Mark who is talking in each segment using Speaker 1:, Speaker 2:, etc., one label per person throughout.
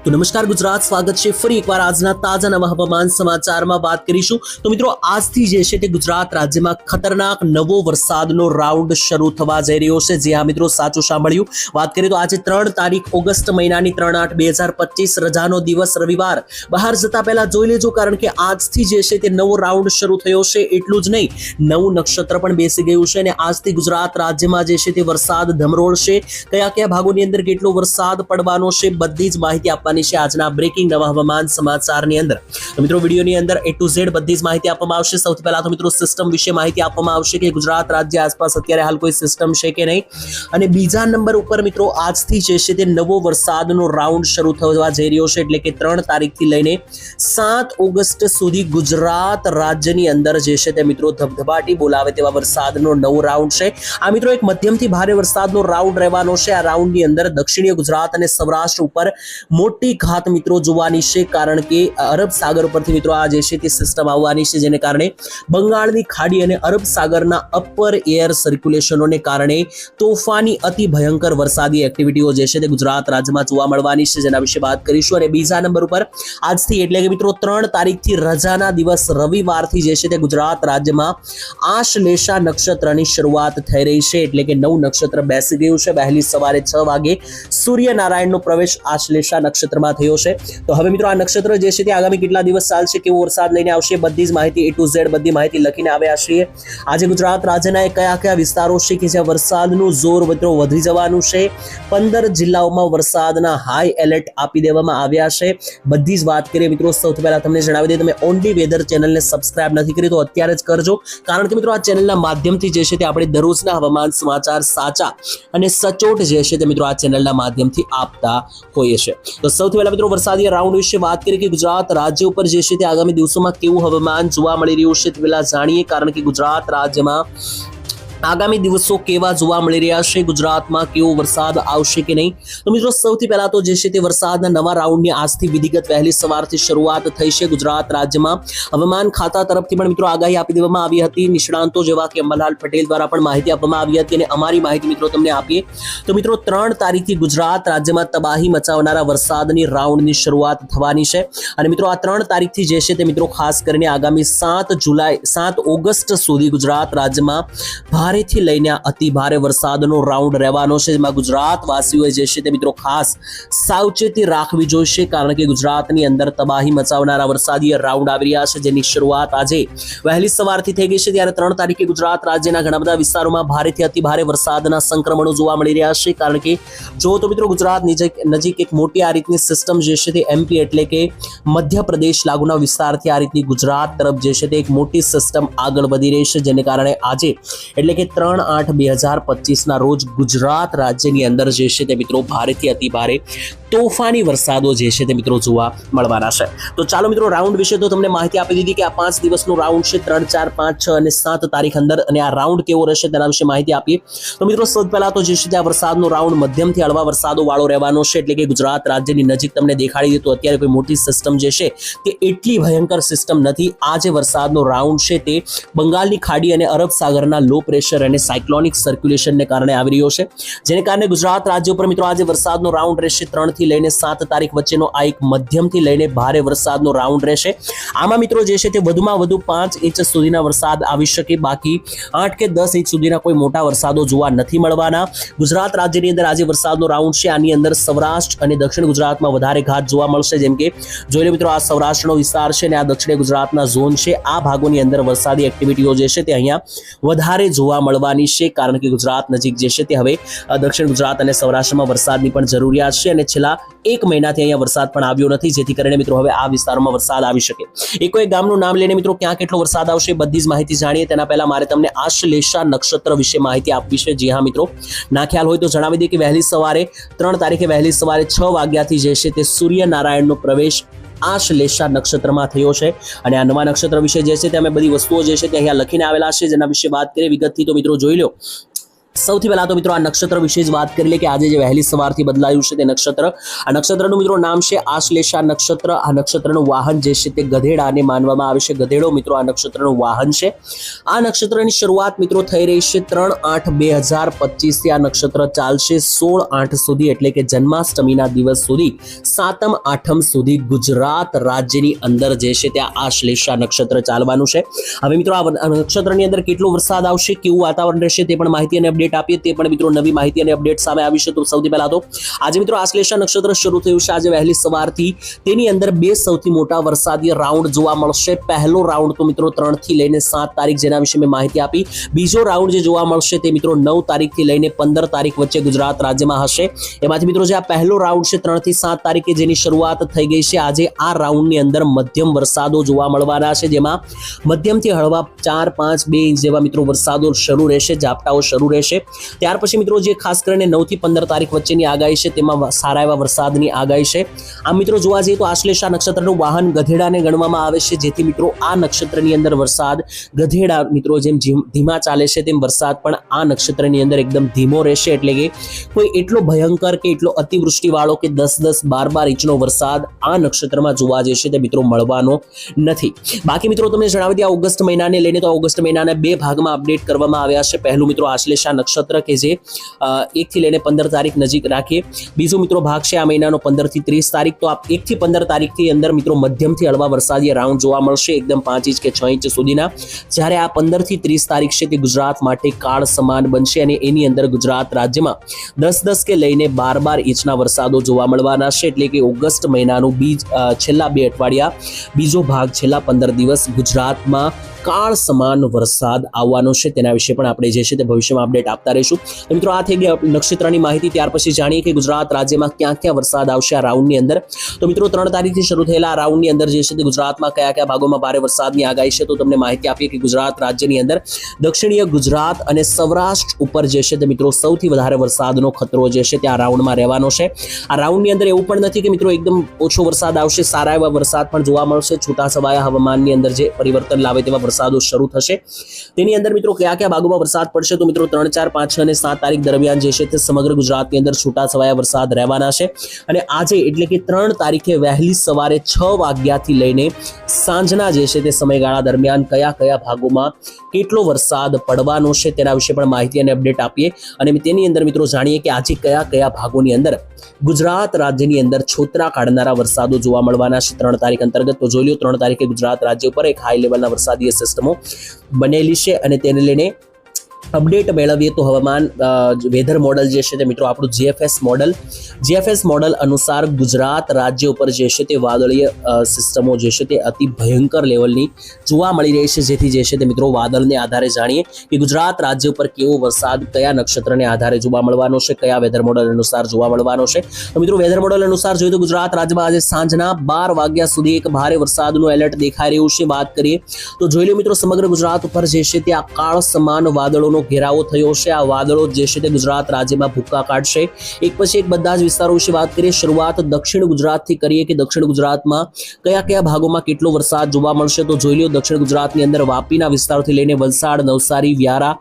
Speaker 1: તો નમસ્કાર ગુજરાત, સ્વાગત છે ફરી એકવાર આજના તાજા નવા હવામાન સમાચારમાં વાત કરીશું. તો મિત્રો આજથી જે છે તે ગુજરાત રાજ્યમાં ખતરનાક નવો વરસાદનો રાઉન્ડ શરૂ થવા જઈ રહ્યો છે. જે હા મિત્રો, સાચું સાંભળ્યું. વાત કરીએ તો આજે 3 તારીખ ઓગસ્ટ મહિનાની 3/8/2025 રજાનો દિવસ રવિવાર. બહાર જતા પહેલા જોઈ લેજો, કારણ કે આજથી જે છે તે નવો રાઉન્ડ શરૂ થયો છે. એટલું જ નહીં, નવું નક્ષત્ર પણ બેસી ગયું છે અને આજથી ગુજરાત રાજ્યમાં જે છે તે વરસાદ ધમરોળશે. કયા કયા ભાગોની અંદર કેટલો વરસાદ પડવાનો છે, બધી જ માહિતી આપવાની છે આજના બ્રેકિંગ નવા હવામાન સમાચારની અંદર. તો મિત્રો વિડીયોની અંદર A to Z બધી જ માહિતી આપવામાં આવશે. સૌથી પહેલા તો મિત્રો સિસ્ટમ વિશે માહિતી આપવામાં આવશે કે ગુજરાત રાજ્ય આસપાસ અત્યારે હાલ કોઈ સિસ્ટમ છે કે નહીં. અને બીજા નંબર ઉપર મિત્રો આજથી જે છે તે નવો વરસાદનો રાઉન્ડ શરૂ થવા જઈ રહ્યો છે. એટલે કે 3 તારીખથી લઈને 7 ઓગસ્ટ સુધી ગુજરાત રાજ્યની અંદર જે છે તે મિત્રો ધબધબાટી બોલાવે તેવા વરસાદનો નવો રાઉન્ડ છે. આ મિત્રો એક મધ્યમથી ભારે વરસાદનો રાઉન્ડ રહેવાનો છે. આ રાઉન્ડની અંદર દક્ષિણીય ગુજરાત અને સૌરાષ્ટ્ર ઉપર મોટી ઘાત મિત્રો જોવાની છે, કારણ કે અરબ સાગર ઉપરથી મિત્રો આ જે છે તે સિસ્ટમ આવવાની છે, જેને કારણે બંગાળની ખાડી અને અરબ સાગરના અપર એર સર્ક્યુલેશનોને કારણે તોફાની અતિ ભયંકર વરસાદી એક્ટિવિટીઓ જે છે તે ગુજરાત રાજ્યમાં જોવા મળવાની છે, જેના વિશે વાત કરીશું. અને બીજા નંબર ઉપર આજથી એટલે કે મિત્રો 3 તારીખથી રજાના દિવસ રવિવારથી જે છે તે ગુજરાત રાજ્યમાં આશ્લેષા નક્ષત્રની શરૂઆત થઈ રહી છે. એટલે કે નવું નક્ષત્ર બેસી ગયું છે. વહેલી સવારે 6 વાગે સૂર્યનારાયણનો પ્રવેશ આશ્લેષા નક્ષત્રમાં થયો છે. તો હવે મિત્રો આ નક્ષત્ર જે છે તે આગામી કેટલા દિવસ ચાલશે, કેવો વરસાદ લઈને આવશે, બધી જ માહિતી A to Z બધી માહિતી લખીને આવ્યા છીએ. આજે ગુજરાત રાજ્યના કયા કયા વિસ્તારો છે કે જ્યાં વરસાદનું જોર મિત્રો વધી જવાનું છે. 15 જિલ્લાઓમાં વરસાદના હાઈ એલર્ટ આપી દેવામાં આવ્યા છે. બધી જ વાત કરીએ મિત્રો. સૌથી પહેલા તમને જણાવી દઈએ, તમે ઓનલી વેધર ચેનલને સબસ્ક્રાઇબ નથી કરી તો અત્યારે જ કરજો, કારણ કે મિત્રો આ ચેનલના માધ્યમથી જે છે તે આપણે દરરોજના હવામાન સમાચાર સાચા અને સચોટ જે છે તે મિત્રો આ ચેનલના માધ્યમથી આપતા હોઈએ છે. તો સૌથી પહેલા મિત્રો વરસાદી રાઉન્ડ વિશે વાત કરીએ કે ગુજરાત રાજ્ય ઉપર જે છે તે આગામી દિવસોમાં કેવું હવામાન જોવા મળી રહ્યું છે તે પહેલા જાણીએ, કારણ કે ગુજરાત રાજ્યમાં આગામી દિવસો કેવા જોવા મળી રહ્યા છે, ગુજરાતમાં કેવો વરસાદ આવશે કે નહીં. તો મિત્રો સૌથી પહેલા તો જે છે તે વરસાદના નવા રાઉન્ડની આજથી વિધિગત વહેલી સવારથી શરૂઆત થઈ છે. ગુજરાત રાજ્યમાં હવામાન ખાતા તરફથી પણ મિત્રો આગાહી આપી દેવામાં આવી હતી. નિષ્ણાંતો જેવા કે અંબાલાલ પટેલ દ્વારા પણ માહિતી આપવામાં આવી હતી અને અમારી માહિતી મિત્રો તમને આપીએ તો મિત્રો 3 તારીખથી ગુજરાત રાજ્યમાં તબાહી મચાવનારા વરસાદની રાઉન્ડની શરૂઆત થવાની છે. અને મિત્રો આ 3 તારીખથી જે છે તે મિત્રો ખાસ કરીને આગામી 7 ઓગસ્ટ સુધી ગુજરાત રાજ્યમાં ભારેથી લઈને અતિ ભારે વરસાદનો રાઉન્ડ રહેવાનો છે, જેમાં ગુજરાત વાસીઓએ જે છે તે મિત્રો ખાસ સાવચેતી રાખવી જોઈશે, કારણ કે ગુજરાતની અંદર તબાહી મચાવનારા વરસાદી રાઉન્ડ આવી રહ્યા છે, જેની શરૂઆત આજે વહેલી સવારથી થઈ ગઈ છે. ત્યારે 3 તારીખે ગુજરાત રાજ્યના ઘણા બધા વિસ્તારોમાં ભારેથી અતિ ભારે વરસાદના સંક્રમણો જોવા મળી રહ્યા છે, કારણ કે જો તો મિત્રો ગુજરાત નજીક એક મોટી આ રીતની સિસ્ટમ જે છે તે MP એટલે કે મધ્યપ્રદેશ લાગુના વિસ્તારથી આ રીતની ગુજરાત તરફ જે છે તે એક મોટી સિસ્ટમ આગળ વધી રહી છે, જેને કારણે આજે એટલે કે 3/8/2025 ના રોજ ગુજરાત રાજ્યની અંદર જે છે તે મિત્રો ભારેથી અતિ ભારે તોફાની વરસાદો જે છે તે મિત્રો જોવા મળવાના છે. તો ચાલો મિત્રો રાઉન્ડ વિશે તો તમને માહિતી આપી દીધી કે આ 5 દિવસનો રાઉન્ડ છે, 3, 4, 5, 6 અને 7 તારીખ અંદર, અને આ રાઉન્ડ કેવો રહેશે તેના વિશે માહિતી આપીએ. તો મિત્રો સૌથી પહેલા તો જે છે તે આ વરસાદનો રાઉન્ડ મધ્યમથી હળવા વરસાદો વાળો રહેવાનો છે. એટલે કે ગુજરાત રાજ્યની નજીક તમને દેખાડી દે તો અત્યારે કોઈ મોટી સિસ્ટમ જે છે તે એટલી ભયંકર સિસ્ટમ નથી. આ જે વરસાદનો રાઉન્ડ છે તે બંગાળની ખાડી અને અરબ સાગરના લો પ્રેશર અને સાયક્લોનિક સર્ક્યુલેશનને કારણે આવી રહ્યો છે, જેને કારણે ગુજરાત રાજ્ય ઉપર મિત્રો આજે વરસાદનો રાઉન્ડ રહેશે. 3 થી લઈને 7 તારીખ વચ્ચેનો આ એક મધ્યમથી લઈને ભારે વરસાદનો રાઉન્ડ રહેશે. આમાં મિત્રો જે છે તે વધુમાં વધુ 5 ઇંચ સુધીના વરસાદ આવી શકે, બાકી 8 કે 10 ઇંચ સુધીના કોઈ મોટા વરસાદો જોવા નથી મળવાના. ગુજરાત રાજ્યની અંદર આજે વરસાદનો રાઉન્ડ છે. આની અંદર સૌરાષ્ટ્ર અને દક્ષિણ ગુજરાતમાં વધારે ઘાત જોવા મળશે, જેમ કે જોઈ લો મિત્રો આ સૌરાષ્ટ્રનો વિસ્તાર છે અને આ દક્ષિણ ગુજરાતના ઝોન છે. આ ભાગોની અંદર વરસાદી એક્ટિવિટીઓ જે છે તે અહીંયા વધારે જોવા મળવાની છે, કારણ કે ગુજરાત નજીક જે છે તે હવે દક્ષિણ ગુજરાત અને સૌરાષ્ટ્રમાં વરસાદની પણ જરૂરિયાત છે. અને છેલ્લા 1 મહિનાથી અહીંયા વરસાદ પણ આવ્યો નથી, જેથી કરીને મિત્રો હવે આ વિસ્તારોમાં વરસાદ આવી શકે. એક ગામનું નામ લઈને મિત્રો ક્યાં કેટલો વરસાદ આવશે બધી જ માહિતી જાણીએ તેના પહેલા મારે તમને આશ્લેષા નક્ષત્ર વિશે માહિતી આપવી છે. જી હા મિત્રો, ના ખ્યાલ હોય તો જણાવી દઈએ કે વહેલી સવારે 3 તારીખે વહેલી સવારે 6 વાગ્યાથી જે છે તે સૂર્યનારાયણનો પ્રવેશ આશ્લેષા નક્ષત્રમાં થયો છે. અને આ નવા નક્ષત્ર વિશે જે છે તે અમે બધી વસ્તુઓ જે છે તે અહીંયા લખીને આવેલા છે, જેના વિશે વાત કરીએ વિગતથી. તો મિત્રો જોઈ લો સૌથી પહેલા તો મિત્રો આ નક્ષત્ર વિશે જ વાત કરી લે કે આજે જે વહેલી સવારથી બદલાયું છે તે નક્ષત્ર, આ નક્ષત્રનું મિત્રો નામ છે આશ્લેષા નક્ષત્ર. આ નક્ષત્રનું વાહન જે છે તે ગધેડાને માનવામાં આવે છે. ગધેડો મિત્રો આ નક્ષત્રનું વાહન છે. આ નક્ષત્રની શરૂઆત મિત્રો થઈ રહી છે 3/8/2025 થી. આ નક્ષત્ર ચાલશે 16/8 સુધી, એટલે કે જન્માષ્ટમીના દિવસ સુધી, 7મ 8મ સુધી ગુજરાત રાજ્યની અંદર જે છે ત્યાં આશ્લેષા નક્ષત્ર ચાલવાનું છે. હવે મિત્રો આ નક્ષત્રની અંદર કેટલો વરસાદ આવશે, કેવું વાતાવરણ રહેશે તે પણ માહિતી અને અપડેટ આપીએ. તે પણ મિત્રો નવી માહિતી અને અપડેટ સામે આવી છે. તો સૌથી પહેલા તો આજે મિત્રો આશ્લેષા નક્ષત્ર શરૂ થયું છે આજે વહેલી સવારથી. તેની અંદર બે સૌથી મોટા વરસાદી રાઉન્ડ જોવા મળશે. પહેલો રાઉન્ડ તો મિત્રો 3 થી લઈને 7 તારીખ, જેના વિશે મેં માહિતી આપી. બીજો રાઉન્ડ જે જોવા મળશે તે મિત્રો 9 તારીખથી લઈને 15 તારીખ વચ્ચે ગુજરાત રાજ્યમાં હશે. એમાંથી મિત્રો જે આ પહેલો રાઉન્ડ છે 3 થી 7 તારીખે જેની શરૂઆત થઈ ગઈ છે, આજે આ રાઉન્ડની અંદર મધ્યમ વરસાદો જોવા મળવાના છે, જેમાં મધ્યમથી હળવા 4-5-2 ઇંચ જેવા મિત્રો વરસાદો શરૂ રહેશે, ઝાપટાઓ શરૂ રહેશે. ત્યાર પછી મિત્રો જે ખાસ કરીને 9 થી 15 તારીખ વચ્ચેની આગાહી છે તેમાં સારા એવા વરસાદની આગાહી છે. આ મિત્રો જોવા જઈએ તો આશ્લેષા નક્ષત્રનું વાહન ગધેડાને ગણવામાં આવે છે, જેથી મિત્રો આ નક્ષત્રની અંદર વરસાદ ગધેડા મિત્રો જેમ ધીમા ચાલે છે તેમ વરસાદ પણ આ નક્ષત્રની અંદર એકદમ ધીમો રહેશે. એટલે કે કોઈ એટલો ભયંકર કે એટલો અતિવૃષ્ટિવાળો કે 10-10, 12-12 ઇંચનો વરસાદ આ નક્ષત્રમાં જોવા જશે તે મિત્રો મળવાનો નથી. બાકી મિત્રો તમને જણાવી દઈએ ઓગસ્ટ મહિનાને લઈને તો ઓગસ્ટ મહિનાના 2 ભાગમાં અપડેટ કરવામાં આવ્યા છે. પહેલું મિત્રો આશ્લેષા નક્ષત્ર કે જે 1 થી લઈને 15 તારીખ નજીક રાખીએ. બીજો મિત્રો ભાગ છે આ મહિનાનો 15 થી 30 તારીખ. તો આ 1 થી 15 તારીખથી અંદર મિત્રો મધ્યમથી હળવા વરસાદી રાઉન્ડ જોવા મળશે, એકદમ 5 ઇંચ કે 6 ઇંચ સુધીના. જ્યારે આ 15 થી 30 તારીખ છે તે ગુજરાત માટે કાળ સમાન બનશે અને એની અંદર ગુજરાત રાજ્યમાં 10-10 કે લઈને 12-12 ઇંચના વરસાદો જોવા મળવાના છે. એટલે કે ઓગસ્ટ મહિનાનું છેલ્લા 2 અઠવાડિયા, બીજો ભાગ છેલ્લા 15 દિવસ ગુજરાતમાં કાળ સમાન વરસાદ આવવાનો છે. તેના વિશે પણ આપણે જે છે તે ભવિષ્યમાં અપડેટ આપતા રહીશું. તો મિત્રો આ થઈ ગઈ નક્ષત્રની માહિતી. ત્યાર પછી જાણીએ કે ગુજરાત રાજ્યમાં ક્યાં ક્યાં વરસાદ આવશે આ રાઉન્ડની અંદર. તો મિત્રો 3 તારીખથી શરૂ થયેલા આ રાઉન્ડની અંદર જે છે તે ગુજરાતમાં કયા કયા ભાગોમાં ભારે વરસાદની આગાહી છે. તો તમને માહિતી આપીએ કે ગુજરાત રાજ્યની અંદર દક્ષિણીય ગુજરાત અને સૌરાષ્ટ્ર ઉપર જે છે તે મિત્રો સૌથી વધારે વરસાદનો ખતરો જે છે તે આ રાઉન્ડમાં રહેવાનો છે. આ રાઉન્ડની અંદર એવું પણ નથી કે મિત્રો એકદમ ઓછો વરસાદ આવશે, સારા એવા વરસાદ પણ જોવા મળશે. છૂટાછવાયા હવામાનની અંદર જે પરિવર્તન લાવે તેવા વરસાદો શરૂ થશે. તેની અંદર મિત્રો કયા કયા ભાગોમાં વરસાદ પડશે. તો મિત્રો 3, 4, 5, 6 અને 7 તારીખ દરમિયાન જે છે તે સમગ્ર ગુજરાતની અંદર છૂટાછવાયા વરસાદ રહેવાના છે. અને આજે એટલે કે 3 તારીખે વહેલી સવારે 6 વાગ્યાથી લઈને સાંજના જે છે તે સમયગાળા દરમિયાન કયા કયા ભાગોમાં કેટલો વરસાદ પડવાનો છે તેના વિશે પણ માહિતી અને અપડેટ આપીએ. અને તેની અંદર મિત્રો જાણીએ કે આજે કયા કયા ભાગોની અંદર ગુજરાત રાજ્યની અંદર છોતરા કાઢનારા વરસાદો જોવા મળવાના છે 3 તારીખ અંતર્ગત. તો જોઈ લો 3 તારીખે ગુજરાત રાજ્ય ઉપર એક હાઈ લેવલના વરસાદીય સિસ્ટમો બનેલી છે અને તેને લઈને અપડેટ મેળવીએ તો હવામાન વેધર મોડલ જે છે તે મિત્રો આપણું જીએફએસ મોડલ અનુસાર ગુજરાત રાજ્ય ઉપર જે છે તે વાદળીય સિસ્ટમો જે છે તે અતિ ભયંકર લેવલની જોવા મળી રહી છે. જેથી જે છે તે મિત્રો વાદળને આધારે જાણીએ કે ગુજરાત રાજ્ય ઉપર કેવો વરસાદ કયા નક્ષત્રને આધારે જોવા મળવાનો છે, કયા વેધર મોડલ અનુસાર જોવા મળવાનો છે. તો મિત્રો વેધર મોડલ અનુસાર જોઈએ તો ગુજરાત રાજ્યમાં આજે સાંજના 12 વાગ્યા સુધી એક ભારે વરસાદનું એલર્ટ દેખાઈ રહ્યું છે. વાત કરીએ તો જોઈ લો મિત્રો સમગ્ર ગુજરાત ઉપર જે છે તે આ કાળ સમાન વાદળોનો ઘેરાવો થયો છે. આ વાદળો જે છે તે ગુજરાત રાજ્યમાં ભૂક્કા કાઢશે. એક પછી એક બધા જ વિસ્તારો વિશે વાત કરીએ. શરૂઆત દક્ષિણ ગુજરાતથી કરીએ કે દક્ષિણ ગુજરાતમાં કયા કયા ભાગોમાં કેટલો વરસાદ જોવા મળશે. તો જોઈ લો દક્ષિણ ગુજરાતની અંદર વાપીના વિસ્તારોથી લઈને વલસાડ, નવસારી, વ્યારા,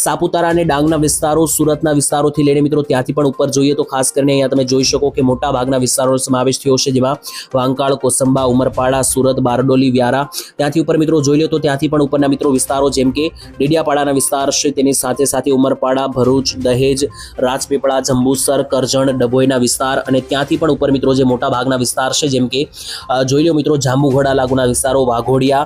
Speaker 1: સાપુતારા અને ડાંગના વિસ્તારો, સુરતના વિસ્તારોથી લઈને મિત્રો ત્યાંથી પણ ઉપર જોઈએ તો ખાસ કરીને અહીંયા તમે જોઈ શકો કે મોટા ભાગના વિસ્તારોનો સમાવેશ થયો છે, જેમાં વાંકાળ, કોસંબા, ઉમરપાડા, સુરત, બારડોલી, વ્યારા, ત્યાંથી ઉપર મિત્રો જોઈ લો તો ત્યાંથી પણ ઉપરના મિત્રો વિસ્તારો જેમ કે ડેડિયાપાડાના વિસ્તાર છે, તેની સાથે સાથે ઉમરપાડા, ભરૂચ, દહેજ, રાજપીપળા, જંબુસર, કરજણ, ડભોઈના વિસ્તાર અને ત્યાંથી પણ ઉપર મિત્રો જે મોટા ભાગના વિસ્તાર છે જેમ કે જોઈ લો મિત્રો જાંબુઘોડા લાગુના વિસ્તારો, વાઘોડિયા,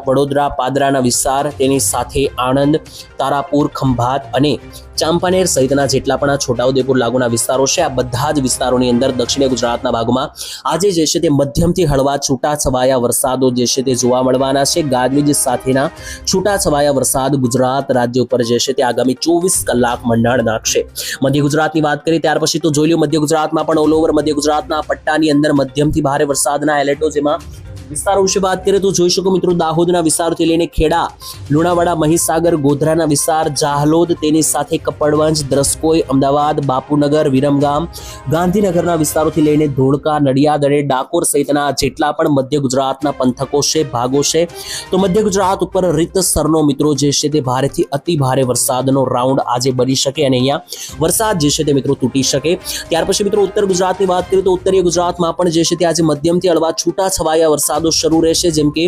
Speaker 1: વડોદરા, પાદરાના વિસ્તાર, તેની સાથે આણંદ, તારાપુર, ખંભાત અને ચાંપાનેર સહિતના જેટલા પણ છોટાઉદેપુર લાગુના વિસ્તારો છે, આ બધા જ વિસ્તારોની અંદર દક્ષિણ ગુજરાતના ભાગમાં આજે જે છે તે મધ્યમથી હળવા છૂટાછવાયા વરસાદો જે છે તે જોવા મળવાના છે. ગાજવીજ સાથેના છૂટાછવાયા વરસાદ ગુજરાત રાજ્ય ઉપર જે છે તે આગામી 24 કલાક મંડાણ નાખશે. મધ્ય ગુજરાતની વાત કરીએ ત્યાર પછી તો જોઈ લો મધ્ય ગુજરાતમાં પણ ઓલ ઓવર મધ્ય ગુજરાતના પટ્ટાની અંદર મધ્યમથી ભારે વરસાદના એલર્ટો જેમાં વિસ્તારો વિશે વાત કરીએ તો જોઈ શકો મિત્રો દાહોદના વિસ્તારોથી લઈને ખેડા, લુણાવાડા, મહીસાગર, ગોધરાના વિસ્તાર, જાહલોદ, તેની સાથે કપડવંજ, દ્રસ્કોઈ, અમદાવાદ, બાપુનગર, વિરમગામ, ગાંધીનગરના વિસ્તારોથી લઈને ધોળકા, નડિયાદ અને ડાકોર સહિતના જેટલા પણ મધ્ય ગુજરાતના પંથકો છે, ભાગો છે, તો મધ્ય ગુજરાત ઉપર રીતસરનો મિત્રો જે છે તે ભારેથી અતિ ભારે વરસાદનો રાઉન્ડ આજે બની શકે અને અહીંયા વરસાદ જે છે તે મિત્રો તૂટી શકે. ત્યાર પછી મિત્રો ઉત્તર ગુજરાતની વાત કરીએ તો ઉત્તરીય ગુજરાતમાં પણ જે છે તે આજે મધ્યમથી હળવા છૂટા છવાયા વરસાદો શરૂ રહેશે, જેમ કે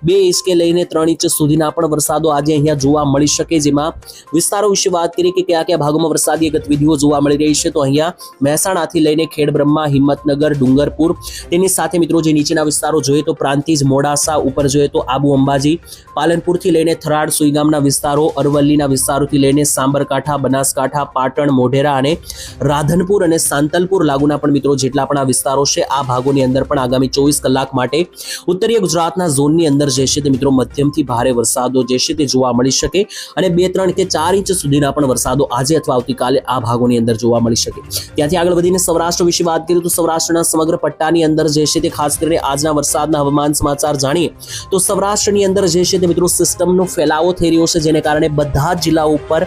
Speaker 1: 2 ઇંચથી લઈને 3 ઇંચ સુધીના પણ વરસાદો આજે અહીંયા જોવા મળી શકે. જેમાં વિસ્તારો વિશે વાત કરીએ કે કયા કયા ભાગોમાં વરસાદી ગતિવિધિઓ જોવા મળી રહી છે, તો અહીંયા મહેસાણાથી લઈને ખેડબ્રહ્મા, હિંમતનગર, ડુંગરપુર, તેની સાથે મિત્રો જે નીચેના વિસ્તારો જોઈએ તો પ્રાંતિજ, મોડાસા, ઉપર જોઈએ તો આબુ અંબાજી, પાલનપુરથી લઈને થરાદ, સુઈગામના વિસ્તારો, અરવલ્લીના વિસ્તારોથી લઈને સાબરકાંઠા, બનાસકાંઠા, પાટણ, મોઢેરા અને રાધનપુર અને સાંતલપુર લાગુના પણ મિત્રો જેટલા પણ આ વિસ્તારો છે આ ભાગોની અંદર પણ આગામી 24 કલાક માટે ઉત્તરીય ગુજરાતના ઝોનની અંદર જે છે તે મિત્રો મધ્યમથી ભારે વરસાદો જે છે તે જોવા મળી શકે અને 2, 3 કે 4 ઇંચ સુધીના પણ વરસાદો આજે અથવા આવતીકાલે આ ભાગોની અંદર જોવા મળી શકે. ત્યાંથી આગળ વધીને સૌરાષ્ટ્ર વિશે વાત કરીએ તો સૌરાષ્ટ્રના સમગ્ર પટ્ટાની અંદર જે છે તે ખાસ કરીને આજના વરસાદના હવામાન સમાચાર જાણીએ તો સૌરાષ્ટ્રની અંદર જે છે તે મિત્રો સિસ્ટમનો ફેલાવો થઈ રહ્યો છે, જેને કારણે બધા જ જિલ્લાઓ ઉપર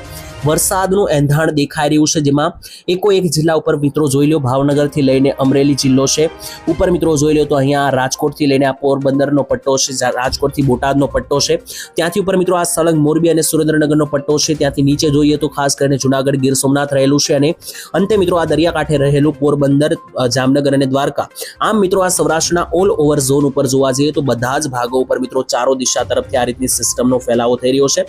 Speaker 1: વરસાદનું એંધાણ દેખાઈ રહ્યું છે. જેમાં એક જિલ્લા ઉપર મિત્રો જોઈ લો ભાવનગરથી લઈને અમરેલી જિલ્લો છે, ઉપર મિત્રો જોઈ લો તો અહીંયા રાજકોટથી લઈને આ પોરબંદરનો પટ્ટો છે, રાજકોટથી બોટાદનો પટ્ટો છે, ત્યાંથી ઉપર મિત્રો આ સળંગ મોરબી અને સુરેન્દ્રનગરનો પટ્ટો છે, ત્યાંથી નીચે જોઈએ તો ખાસ કરીને જુનાગઢ, ગીર સોમનાથ રહેલું છે અને અંતે મિત્રો આ દરિયાકાંઠે રહેલું પોરબંદર, જામનગર અને દ્વારકા. આમ મિત્રો આ સૌરાષ્ટ્રના ઓલ ઓવર ઝોન ઉપર જોવા જઈએ તો બધા જ ભાગો ઉપર મિત્રો ચારો દિશા તરફથી આ રીતની સિસ્ટમનો ફેલાવો થઈ રહ્યો છે,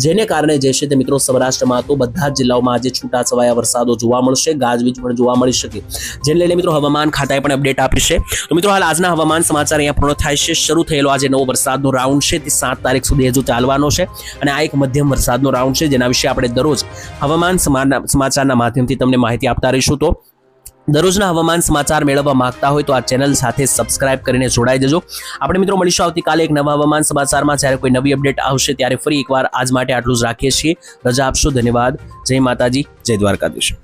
Speaker 1: જેને કારણે જે છે તે મિત્રો સૌરાષ્ટ્રમાં તો બધા જ જિલ્લાઓમાં આજે છૂટાછવાયા વરસાદો જોવા મળશે, ગાજવીજ પણ જોવા મળી શકે, જેને લઈને મિત્રો હવામાન ખાતાએ પણ અપડેટ આપી છે. તો મિત્રો હાલ આજના હવામાન સમાચાર અહીંયા પૂર્ણ થાય છે. શરૂ થયેલો આજે નવો વરસાદનો રાઉન્ડ છે તે 7 તારીખ સુધી હજુ ચાલવાનો છે અને આ એક મધ્યમ વરસાદનો રાઉન્ડ છે, જેના વિશે આપણે દરરોજ હવામાન સમાચારના માધ્યમથી તમને માહિતી આપતા રહીશું. તો દરરોજના હવામાન સમાચાર મેળવવા માંગતા હોય તો આ ચેનલ સાથે સબસ્ક્રાઇબ કરીને જોડાઈ જજો. આપણે મિત્રો મળીશું આવતીકાલે એક નવા હવામાન સમાચારમાં. જ્યારે કોઈ નવી અપડેટ આવશે ત્યારે ફરી એકવાર આજ માટે આટલું જ રાખીએ છીએ. રજા આપશો. ધન્યવાદ. જય માતાજી, જય દ્વારકાધીશ.